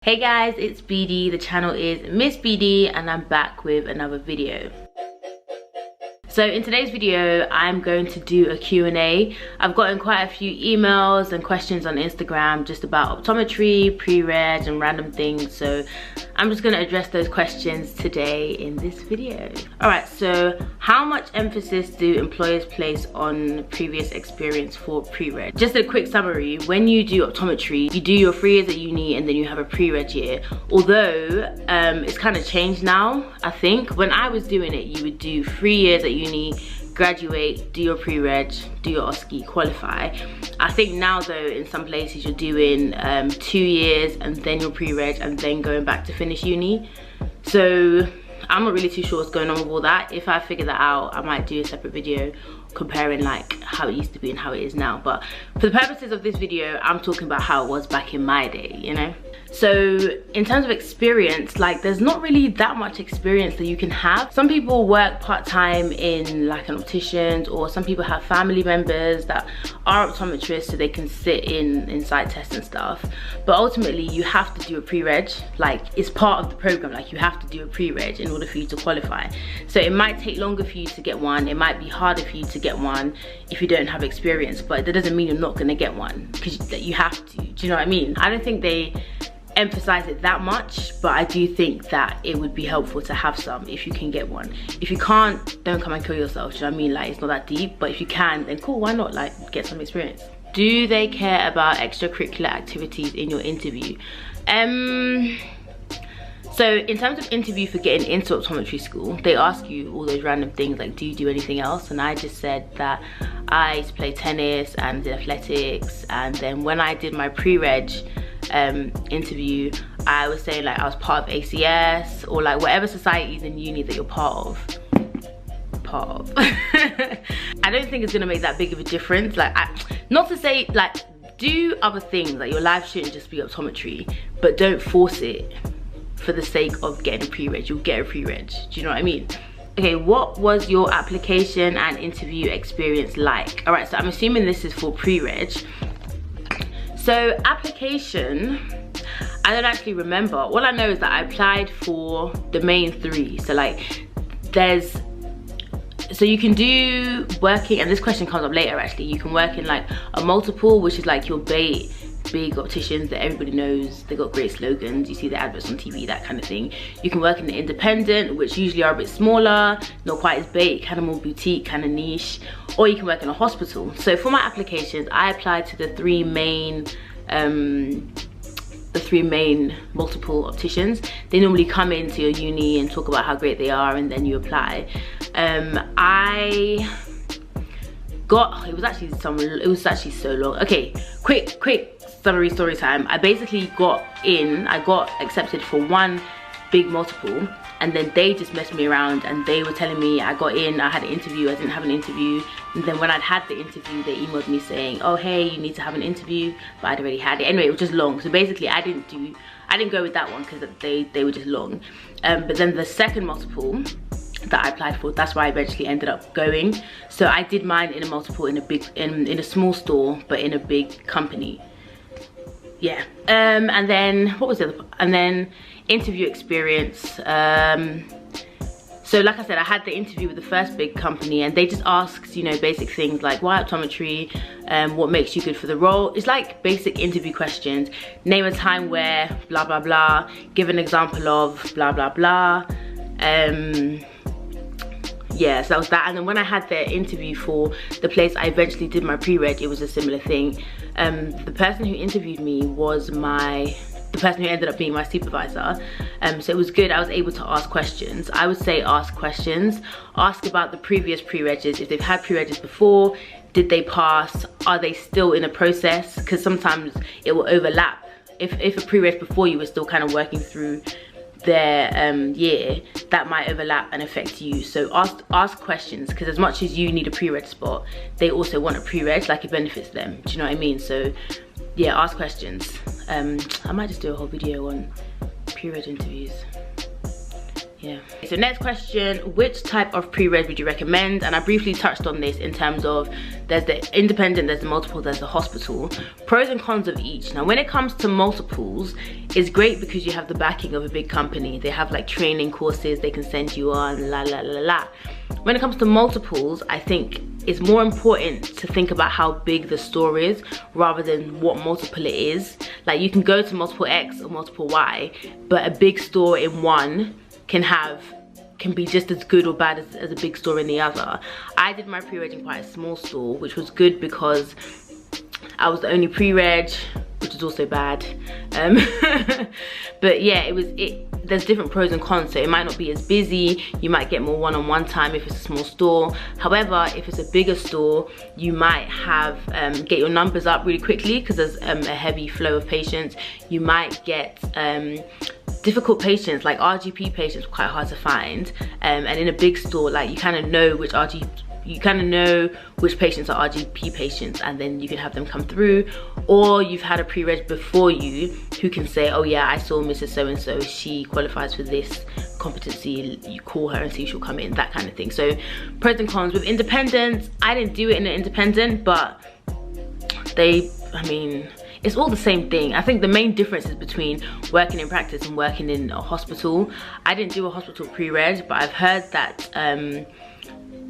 Hey guys, it's Beedie. The channel is Miss Beedie and I'm back with another video. So in today's video, I'm going to do a Q&A. I've gotten quite a few emails and questions on Instagram just about optometry, pre-reg and random things. So I'm just going to address those questions today in this video. Alright, so how much emphasis do employers place on previous experience for pre-reg? Just a quick summary, when you do optometry, you do your 3 years at uni and then you have a pre-reg year. Although it's kind of changed now, I think. When I was doing it, you would do 3 years at uni, graduate, do your pre-reg, do your OSCE, qualify. I think now though, in some places you're doing 2 years and then your pre-reg and then going back to finish uni. So I'm not really too sure what's going on with all that. If I figure that out, I might do a separate video comparing like how it used to be and how it is now. But for the purposes of this video, I'm talking about how it was back in my day, you know? So in terms of experience, like there's not really that much experience that you can have. Some people work part-time in like an optician's, or some people have family members that are optometrists so they can sit in site tests and stuff. But ultimately you have to do a pre-reg. Like it's part of the program, like you have to do a pre-reg in order for you to qualify. So it might take longer for you to get one, it might be harder for you to get one if you don't have experience, but that doesn't mean you're not going to get one because you have to. Do you know what I mean? I don't think they emphasize it that much, but I do think that it would be helpful to have some if you can get one. If you can't, don't come and kill yourself. Do you know what I mean? Like it's not that deep, but if you can, then cool, why not? Like get some experience. Do they care about extracurricular activities in your interview? So in terms of interview for getting into optometry school, they ask you all those random things like, do you do anything else? And I just said that I used to play tennis and did athletics, and then when I did my pre-reg interview, I was saying like I was part of ACS or like whatever societies in uni that you're part of. I don't think it's gonna make that big of a difference. Like not to say like do other things, like your life shouldn't just be optometry, but don't force it for the sake of getting a pre-reg. You'll get a pre-reg. Do you know what I mean? Okay, what was your application and interview experience like? All right, so I'm assuming this is for pre-reg. So application, I don't actually remember. All I know is that I applied for the main 3. So like so you can do working, and this question comes up later actually, you can work in like a multiple, which is like your big opticians that everybody knows. They got great slogans, you see the adverts on TV, that kind of thing. You can work in the independent, which usually are a bit smaller, not quite as big, kind of more boutique, kind of niche, or you can work in a hospital. So for my applications, I applied to the 3 main multiple opticians. They normally come into your uni and talk about how great they are, and then you apply. I got, it was actually so long. Okay, quick summary story time. I basically got accepted for 1 big multiple, and then they just messed me around and they were telling me I got in, I had an interview, I didn't have an interview, and then when I'd had the interview they emailed me saying, oh hey, you need to have an interview, but I'd already had it. Anyway, it was just long, so basically I didn't go with that one because they were just long. But then the second multiple that I applied for, that's where I eventually ended up going. So I did mine in a multiple in a small store but in a big company. Yeah. And then what was the other, and then interview experience. So like I said, I had the interview with the first big company and they just asked, you know, basic things like why optometry, what makes you good for the role. It's like basic interview questions. Name a time where blah blah blah, give an example of blah blah blah. Yeah, so that was that. And then when I had the interview for the place I eventually did my pre-reg, it was a similar thing. The person who interviewed me was the person who ended up being my supervisor. So it was good, I was able to ask questions. I would say ask questions. Ask about the previous pre-regs, if they've had pre-regs before, did they pass, are they still in a process? Because sometimes it will overlap. If a pre-reg before you were still kind of working through their year, that might overlap and affect you. So ask questions, because as much as you need a pre-reg spot, they also want a pre-reg, like it benefits them. Do you know what I mean? So yeah, ask questions. I might just do a whole video on pre-reg interviews. Yeah. So next question, which type of pre-reg would you recommend? And I briefly touched on this in terms of there's the independent, there's the multiple, there's the hospital. Pros and cons of each. Now when it comes to multiples, it's great because you have the backing of a big company. They have like training courses they can send you on, la la la la. When it comes to multiples, I think it's more important to think about how big the store is rather than what multiple it is. Like you can go to multiple X or multiple Y, but a big store in one can be just as good or bad as a big store in the other. I did my pre-reg in quite a small store, which was good because I was the only pre-reg, which is also bad. But yeah, there's different pros and cons. So it might not be as busy, you might get more one-on-one time if it's a small store. However, if it's a bigger store, you might have get your numbers up really quickly because there's a heavy flow of patients. You might get difficult patients, like RGP patients, quite hard to find, and in a big store, like you kind of know which patients are RGP patients, and then you can have them come through. Or you've had a pre-reg before you who can say, oh yeah, I saw Mrs. So-and-so, she qualifies for this competency, you call her and see if she'll come in, that kind of thing. So pros and cons. With independent, I didn't do it in an independent, but it's all the same thing. I think the main difference is between working in practice and working in a hospital. I didn't do a hospital pre-reg, but I've heard that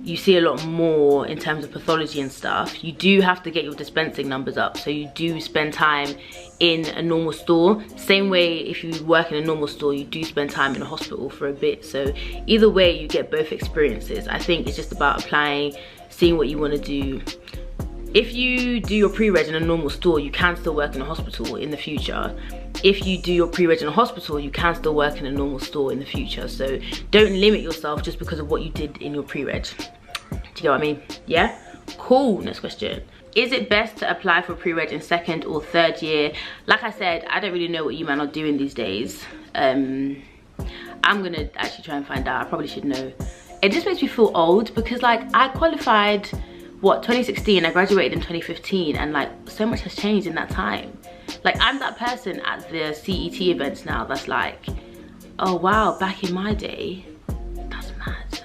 you see a lot more in terms of pathology and stuff. You do have to get your dispensing numbers up, so you do spend time in a normal store. Same way if you work in a normal store, you do spend time in a hospital for a bit. So either way, you get both experiences. I think it's just about applying, seeing what you want to do. If you do your pre-reg in a normal store, you can still work in a hospital in the future. If you do your pre-reg in a hospital, you can still work in a normal store in the future. So don't limit yourself just because of what you did in your pre-reg. Do you get what I mean? Yeah? Cool. Next question. Is it best to apply for pre-reg in second or third year? Like I said, I don't really know what you man are doing these days. I'm gonna actually try and find out. I probably should know. It just makes me feel old because like I qualified, what, 2016, I graduated in 2015, and like so much has changed in that time. Like I'm that person at the CET events now that's like, oh wow, back in my day, that's mad.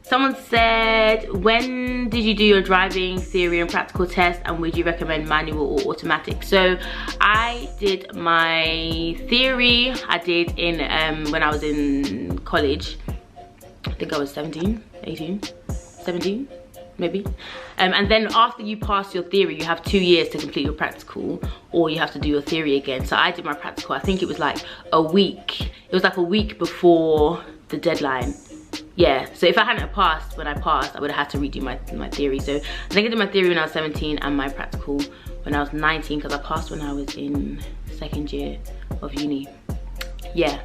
Someone said, when did you do your driving theory and practical test, and would you recommend manual or automatic? So I did my theory, I did in when I was in college. I think I was 17, 18. 17 maybe, and then after you pass your theory, you have 2 years to complete your practical, or you have to do your theory again. So I did my practical, I think it was like a week, it was like a week before the deadline. Yeah, so if I hadn't passed when I passed, I would have had to redo my theory. So I think I did my theory when I was 17 and my practical when I was 19, because I passed when I was in second year of uni. Yeah.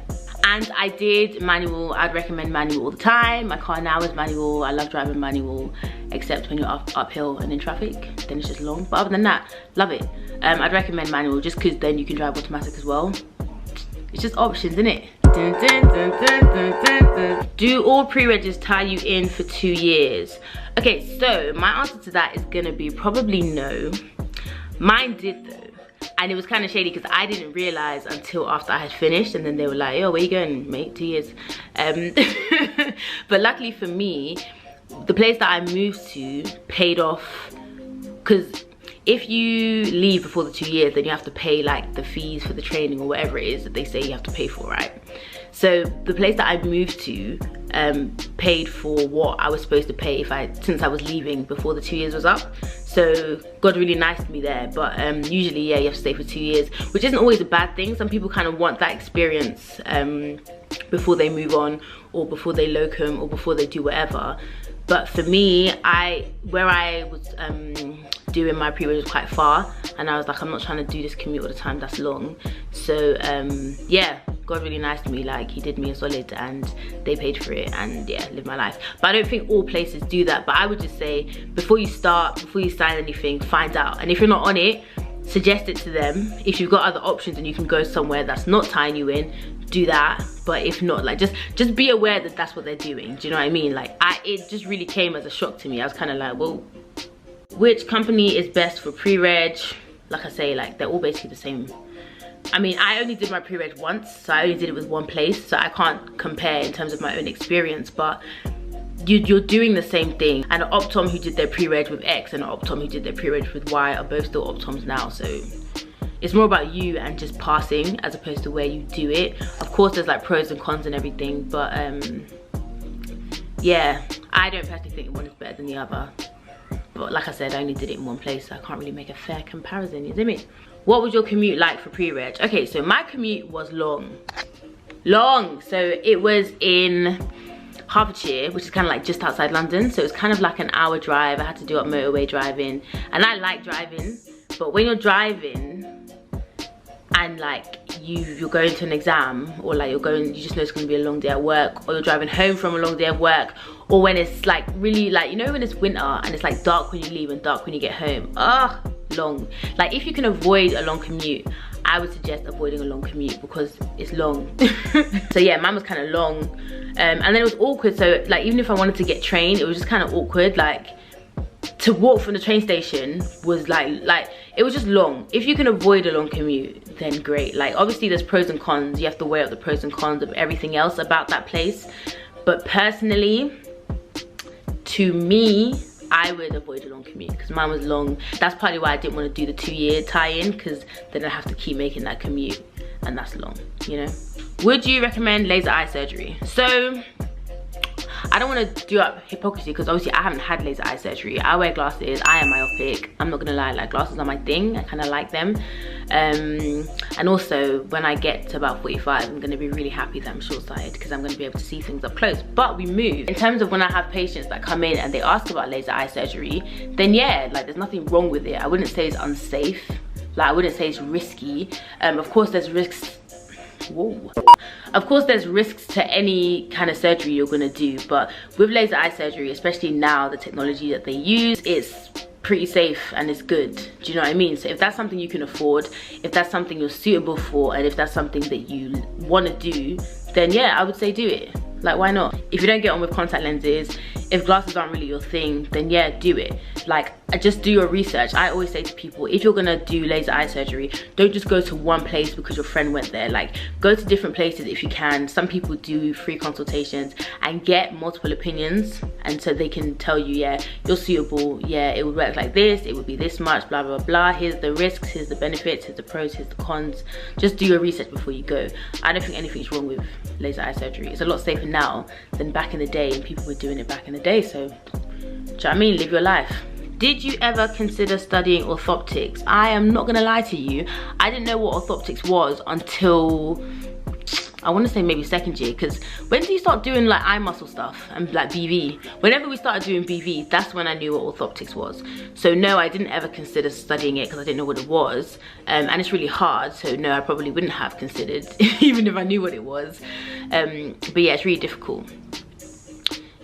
And I did manual. I'd recommend manual all the time. My car now is manual. I love driving manual, except when you're uphill and in traffic, then it's just long. But other than that, love it. I'd recommend manual just because then you can drive automatic as well. It's just options, isn't it? Dun, dun, dun, dun, dun, dun, dun. Do all pre-regs tie you in for 2 years? Okay, so my answer to that is gonna be probably no. Mine did though. And it was kind of shady because I didn't realize until after I had finished, and then they were like, yo, where you going, mate? 2 years. But luckily for me, the place that I moved to paid off, because if you leave before the 2 years, then you have to pay like the fees for the training or whatever it is that they say you have to pay for, right? So the place that I moved to paid for what I was supposed to pay since I was leaving before the 2 years was up. So God really nice to me there. But usually, yeah, you have to stay for 2 years, which isn't always a bad thing. Some people kind of want that experience before they move on, or before they locum, or before they do whatever. But for me, where I was doing my pre-reg was quite far, and I was like, I'm not trying to do this commute all the time, that's long. So yeah, God really nice to me, like he did me a solid and they paid for it, and yeah, live my life. But I don't think all places do that. But I would just say, before you start, before you sign anything, find out. And if you're not on it, suggest it to them. If you've got other options and you can go somewhere that's not tying you in, do that. But if not, like just be aware that that's what they're doing. Do you know what I mean? Like it just really came as a shock to me. I was kind of like, whoa. Which company is best for pre-reg? Like I say, like they're all basically the same. I mean, I only did my pre-reg once, so I only did it with one place, so I can't compare in terms of my own experience, but you're doing the same thing. And an optom who did their pre-reg with X and an optom who did their pre-reg with Y are both still optoms now, so it's more about you and just passing as opposed to where you do it. Of course there's like pros and cons and everything, but yeah, I don't personally think one is better than the other. But like I said, I only did it in one place, so I can't really make a fair comparison, you see me? What was your commute like for pre-reg? Okay, so my commute was long. So it was in Hertfordshire, which is kind of like just outside London, so it was kind of like an hour drive. I had to do up motorway driving, and I like driving, but when you're driving and like you're going to an exam, or like you just know it's going to be a long day at work, or you're driving home from a long day at work, or when it's like really like, you know, when it's winter and it's like dark when you leave and dark when you get home. Long. Like if you can avoid a long commute, I would suggest avoiding a long commute because it's long. So yeah, mine was kind of long, and then it was awkward. So like even if I wanted to get trained, it was just kind of awkward. Like to walk from the train station was like it was just long. If you can avoid a long commute, then great. Like obviously there's pros and cons. You have to weigh up the pros and cons of everything else about that place. But personally, to me, I would avoid a long commute because mine was long. That's probably why I didn't want to do the 2-year tie-in, because then I'd have to keep making that commute, and that's long, you know. Would you recommend laser eye surgery? So I don't want to do up hypocrisy because obviously I haven't had laser eye surgery. I wear glasses, I am myopic. I'm not gonna lie, like glasses are my thing. I kind of like them. And also when I get to about 45, I'm gonna be really happy that I'm short-sighted because I'm gonna be able to see things up close. But we move. In terms of when I have patients that come in and they ask about laser eye surgery, then yeah, like there's nothing wrong with it. I wouldn't say it's unsafe. Like I wouldn't say it's risky. Of course there's risks. Whoa. Of course there's risks to any kind of surgery you're gonna do, but with laser eye surgery, especially now, the technology that they use, it's pretty safe and it's good. Do you know what I mean? So if that's something you can afford, if that's something you're suitable for, and if that's something that you want to do, then yeah, I would say do it. Like why not? If you don't get on with contact lenses, if glasses aren't really your thing, then yeah, do it. Like just do your research. I always say to people, if you're gonna do laser eye surgery, don't just go to one place because your friend went there. Like go to different places if you can. Some people do free consultations and get multiple opinions, and so they can tell you, yeah, you're suitable, yeah, it would work like this, it would be this much, blah blah blah, here's the risks, here's the benefits, here's the pros, here's the cons. Just do your research before you go. I don't think anything's wrong with laser eye surgery. It's a lot safer now than back in the day, and people were doing it back in the day, so do you know what I mean? Live your life. Did you ever consider studying orthoptics? I am not gonna lie to you, I didn't know what orthoptics was until I want to say maybe second year, because when do you start doing like eye muscle stuff and like BV? Whenever we started doing BV, that's when I knew what orthoptics was. So no, I didn't ever consider studying it because I didn't know what it was, and it's really hard, so no, I probably wouldn't have considered even if I knew what it was. But yeah, it's really difficult.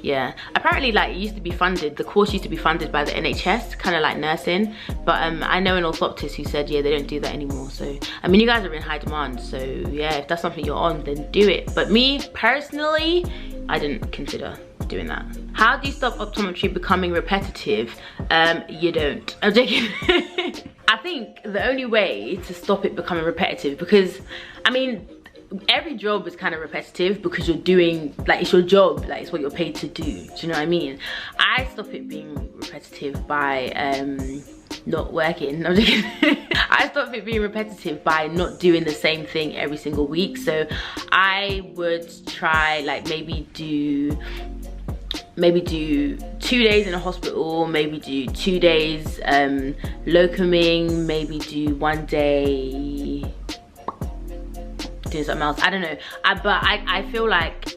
Yeah, apparently like it used to be funded, the course used to be funded by the NHS, kind of like nursing, but I know an orthoptist who said yeah, they don't do that anymore. So I mean, you guys are in high demand, so yeah, if that's something you're on, then do it. But me personally, I didn't consider doing that. How do you stop optometry becoming repetitive? You don't. I'm joking. I think the only way to stop it becoming repetitive, because I mean, every job is kind of repetitive because you're doing, like, it's your job, like it's what you're paid to do. Do you know what I mean? I stop it being repetitive by not working. I'm just kidding. I stop it being repetitive by not doing the same thing every single week. So I would try like maybe do 2 days in a hospital, maybe do 2 days locuming, maybe do 1 day doing something else. I don't know, but I feel like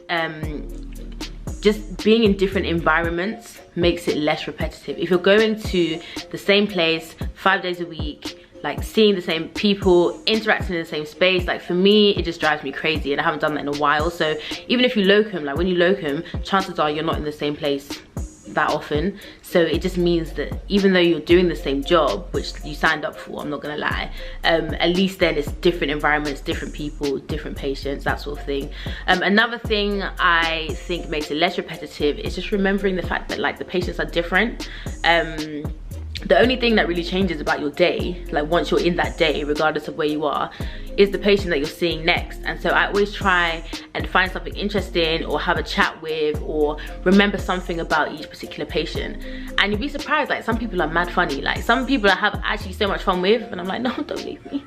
just being in different environments makes it less repetitive. If you're going to the same place 5 days a week, like seeing the same people, interacting in the same space, like for me, it just drives me crazy, and I haven't done that in a while. So even if you locum, like when you locum, chances are you're not in the same place that often. So it just means that even though you're doing the same job, which you signed up for, I'm not gonna lie, at least then it's different environments, different people, different patients, that sort of thing. Another thing I think makes it less repetitive is just remembering the fact that like the patients are different. The only thing that really changes about your day, like once you're in that day, regardless of where you are, is the patient that you're seeing next. And so I always try and find something interesting or have a chat with or remember something about each particular patient. And you'd be surprised, like some people are mad funny. Like some people I have actually so much fun with and I'm like, no, don't leave me.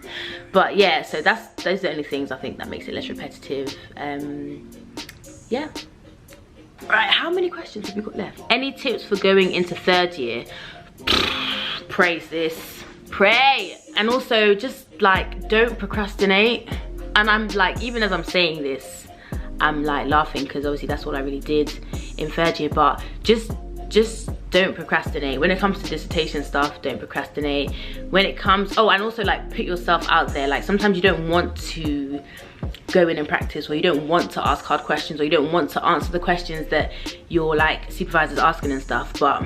But yeah, so those are the only things I think that makes it less repetitive. Yeah. Right, how many questions have we got left? Any tips for going into 3rd year? Pray, sis, pray. And also just like, don't procrastinate. And I'm like, even as I'm saying this, I'm like laughing because obviously that's what I really did in 3rd year, but just don't procrastinate. When it comes to dissertation stuff, don't procrastinate. When it comes, oh, and also like put yourself out there. Like sometimes you don't want to go in and practice, or you don't want to ask hard questions, or you don't want to answer the questions that your like supervisor's asking and stuff, but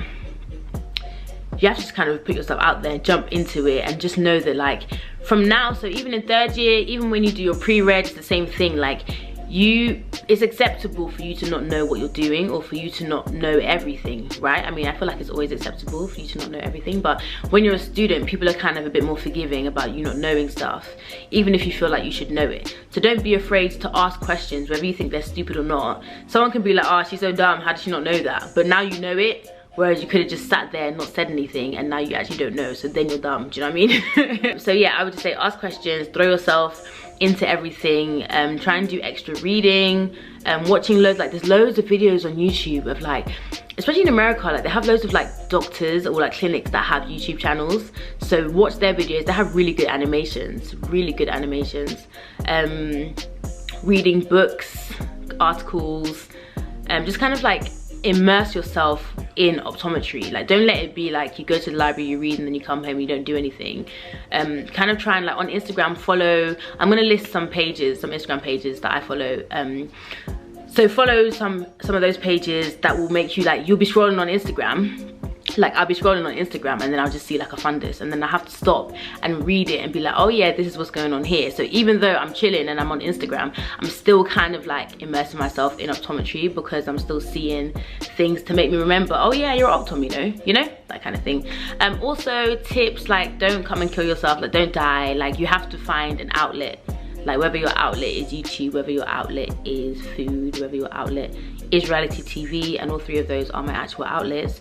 you have to just kind of put yourself out there, jump into it, and just know that like from now, so even in 3rd year, even when you do your pre-reg, it's the same thing. Like it's acceptable for you to not know what you're doing, or for you to not know everything, right? I mean, I feel like it's always acceptable for you to not know everything, but when you're a student, people are kind of a bit more forgiving about you not knowing stuff, even if you feel like you should know it. So don't be afraid to ask questions, whether you think they're stupid or not. Someone can be like, oh, she's so dumb, how did she not know that? But now you know it, whereas you could have just sat there and not said anything, and now you actually don't know, so then you're dumb, do you know what I mean? So yeah, I would just say ask questions, throw yourself into everything, try and do extra reading, watching loads, like there's loads of videos on YouTube of like, especially in America, like they have loads of like doctors or like clinics that have YouTube channels, so watch their videos. They have really good animations, reading books, articles, just kind of like immerse yourself in optometry. Like don't let it be like you go to the library, you read, and then you come home and you don't do anything. Kind of try and like on Instagram follow, I'm gonna list some pages, some Instagram pages that I follow. So follow some of those pages that will make you like, you'll be scrolling on Instagram, like I'll be scrolling on Instagram and then I'll just see like a fundus, and then I have to stop and read it and be like, oh yeah, this is what's going on here. So even though I'm chilling and I'm on Instagram, I'm still kind of like immersing myself in optometry, because I'm still seeing things to make me remember, oh yeah, you're optom, you know, that kind of thing. Also tips like don't come and kill yourself, like don't die. Like you have to find an outlet, like whether your outlet is YouTube, whether your outlet is food, whether your outlet is reality TV, and all 3 of those are my actual outlets.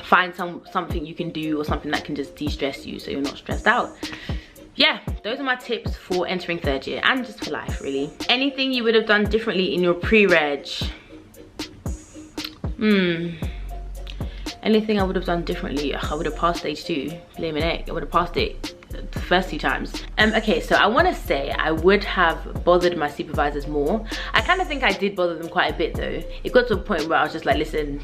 Find something you can do, or something that can just de-stress you so you're not stressed out. Yeah, those are my tips for entering 3rd year, and just for life really. Anything you would have done differently in your pre-reg? Anything I would have done differently? I would have passed stage 2, blaming it. I would have passed it the first 2 times. Okay, so I want to say I would have bothered my supervisors more. I kind of think I did bother them quite a bit though. It got to a point where I was just like, listen,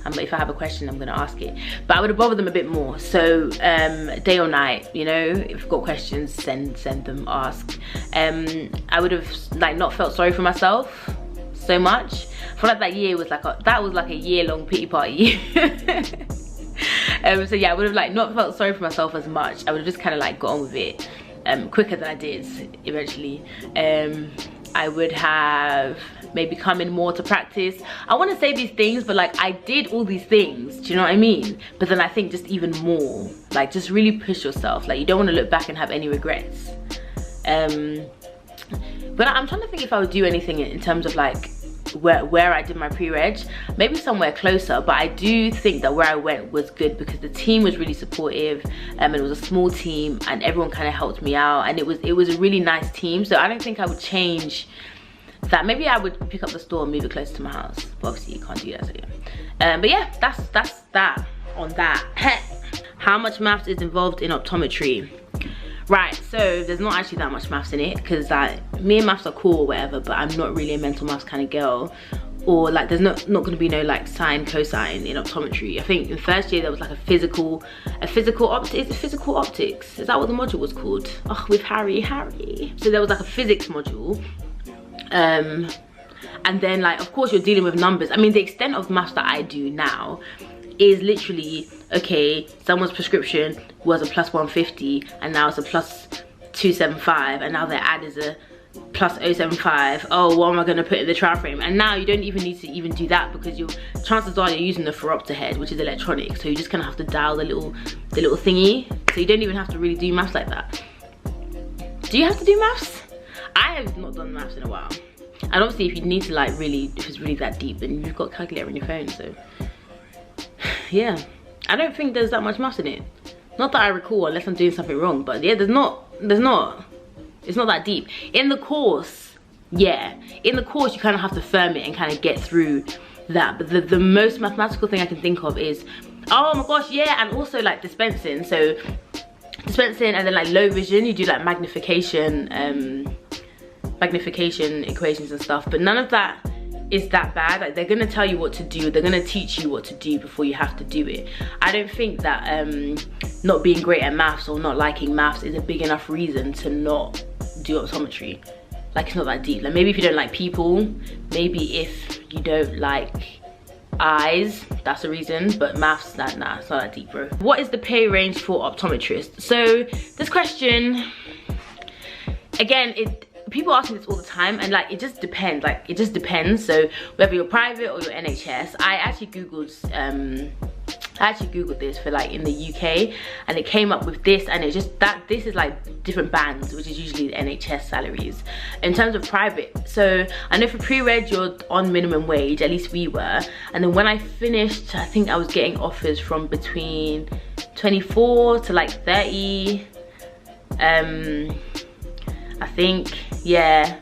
if I have a question, I'm gonna ask it. But I would have bothered them a bit more. So day or night, you know, if you've got questions, send them, ask. I would have like not felt sorry for myself so much. I feel like that year was like a year-long pity party. So yeah, I would have like not felt sorry for myself as much. I would have just kind of like got on with it quicker than I did eventually. I would have maybe come in more to practice. I want to say these things, but like I did all these things, do you know what I mean? But then I think just even more, like just really push yourself. Like you don't want to look back and have any regrets. But I'm trying to think if I would do anything in terms of like where I did my pre-reg, maybe somewhere closer. But I do think that where I went was good, because the team was really supportive, and it was a small team and everyone kind of helped me out, and it was a really nice team. So I don't think I would change that. Maybe I would pick up the store and move it closer to my house, but obviously you can't do that, so yeah. But yeah, that's that on that. How much maths is involved in optometry? Right, so there's not actually that much maths in it, because me and maths are cool or whatever, but I'm not really a mental maths kind of girl. Or like there's not gonna be no like sine, cosine in optometry. I think in 1st year there was like a physical optics. Is it physical optics? Is that what the module was called? Oh, with Harry. So there was like a physics module. And then like of course you're dealing with numbers. I mean, the extent of maths that I do now is literally, okay, someone's prescription was a plus 150 and now it's a plus 275, and now their ad is a plus 075. Oh, what am I going to put in the trial frame? And now you don't even need to even do that, because chances are you're using the phoropter head, which is electronic, so you just kind of have to dial the little thingy, so you don't even have to really do maths like that. Do you have to do maths? I have not done maths in a while. And obviously if you need to like really, if it's really that deep, then you've got a calculator on your phone, so. Yeah, I don't think there's that much maths in it. Not that I recall, unless I'm doing something wrong, but yeah, it's not that deep. In the course, yeah. In the course, you kind of have to firm it and kind of get through that. But the most mathematical thing I can think of is, oh my gosh, yeah, and also like dispensing. So dispensing and then like low vision, you do like magnification equations and stuff, but none of that is that bad. Like, they're gonna tell you what to do, they're gonna teach you what to do before you have to do it. I don't think that not being great at maths or not liking maths is a big enough reason to not do optometry. Like, it's not that deep. Like, maybe if you don't like people, maybe if you don't like eyes, that's a reason, but maths, nah, it's not that deep, bro. What is the pay range for optometrists? So this question, again, people ask me this all the time, and like it just depends. So whether you're private or you're NHS, I actually googled this for like in the UK, and it came up with this, and it's just that this is like different bands, which is usually the NHS salaries. In terms of private, so I know for pre-reg you're on minimum wage, at least we were, and then when I finished, I think I was getting offers from between 24 to like 30, I think, yeah,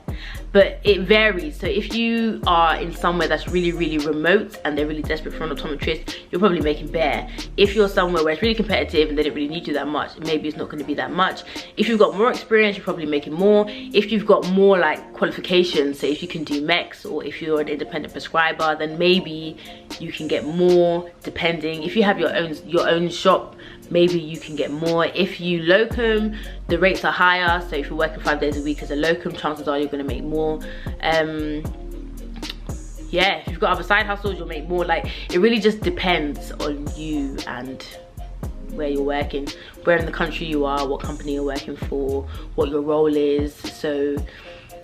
but it varies. So if you are in somewhere that's really, really remote and they're really desperate for an optometrist, you're probably making bare. If you're somewhere where it's really competitive and they don't really need you that much, maybe it's not going to be that much. If you've got more experience, you're probably making more. If you've got more like qualifications, so if you can do MEX or if you're an independent prescriber, then maybe you can get more, depending. If you have your own shop, maybe you can get more. If you locum, the rates are higher. So if you're working 5 days a week as a locum, chances are you're going to make more. Yeah, if you've got other side hustles, you'll make more. Like, it really just depends on you and where you're working, where in the country you are, what company you're working for, what your role is. So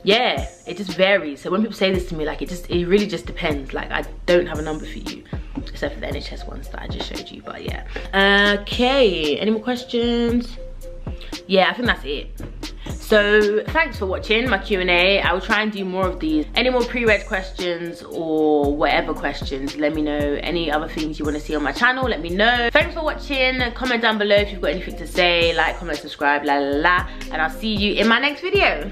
yeah, it just varies. So when people say this to me, like it really just depends. Like, I don't have a number for you, except for the NHS ones that I just showed you, but yeah. Okay, any more questions? Yeah, I think that's it. So thanks for watching my Q&A. I will try and do more of these. Any more pre-reg questions or whatever questions, let me know. Any other things you want to see on my channel, let me know. Thanks for watching. Comment down below if you've got anything to say. Like, comment, subscribe, la la la. And I'll see you in my next video.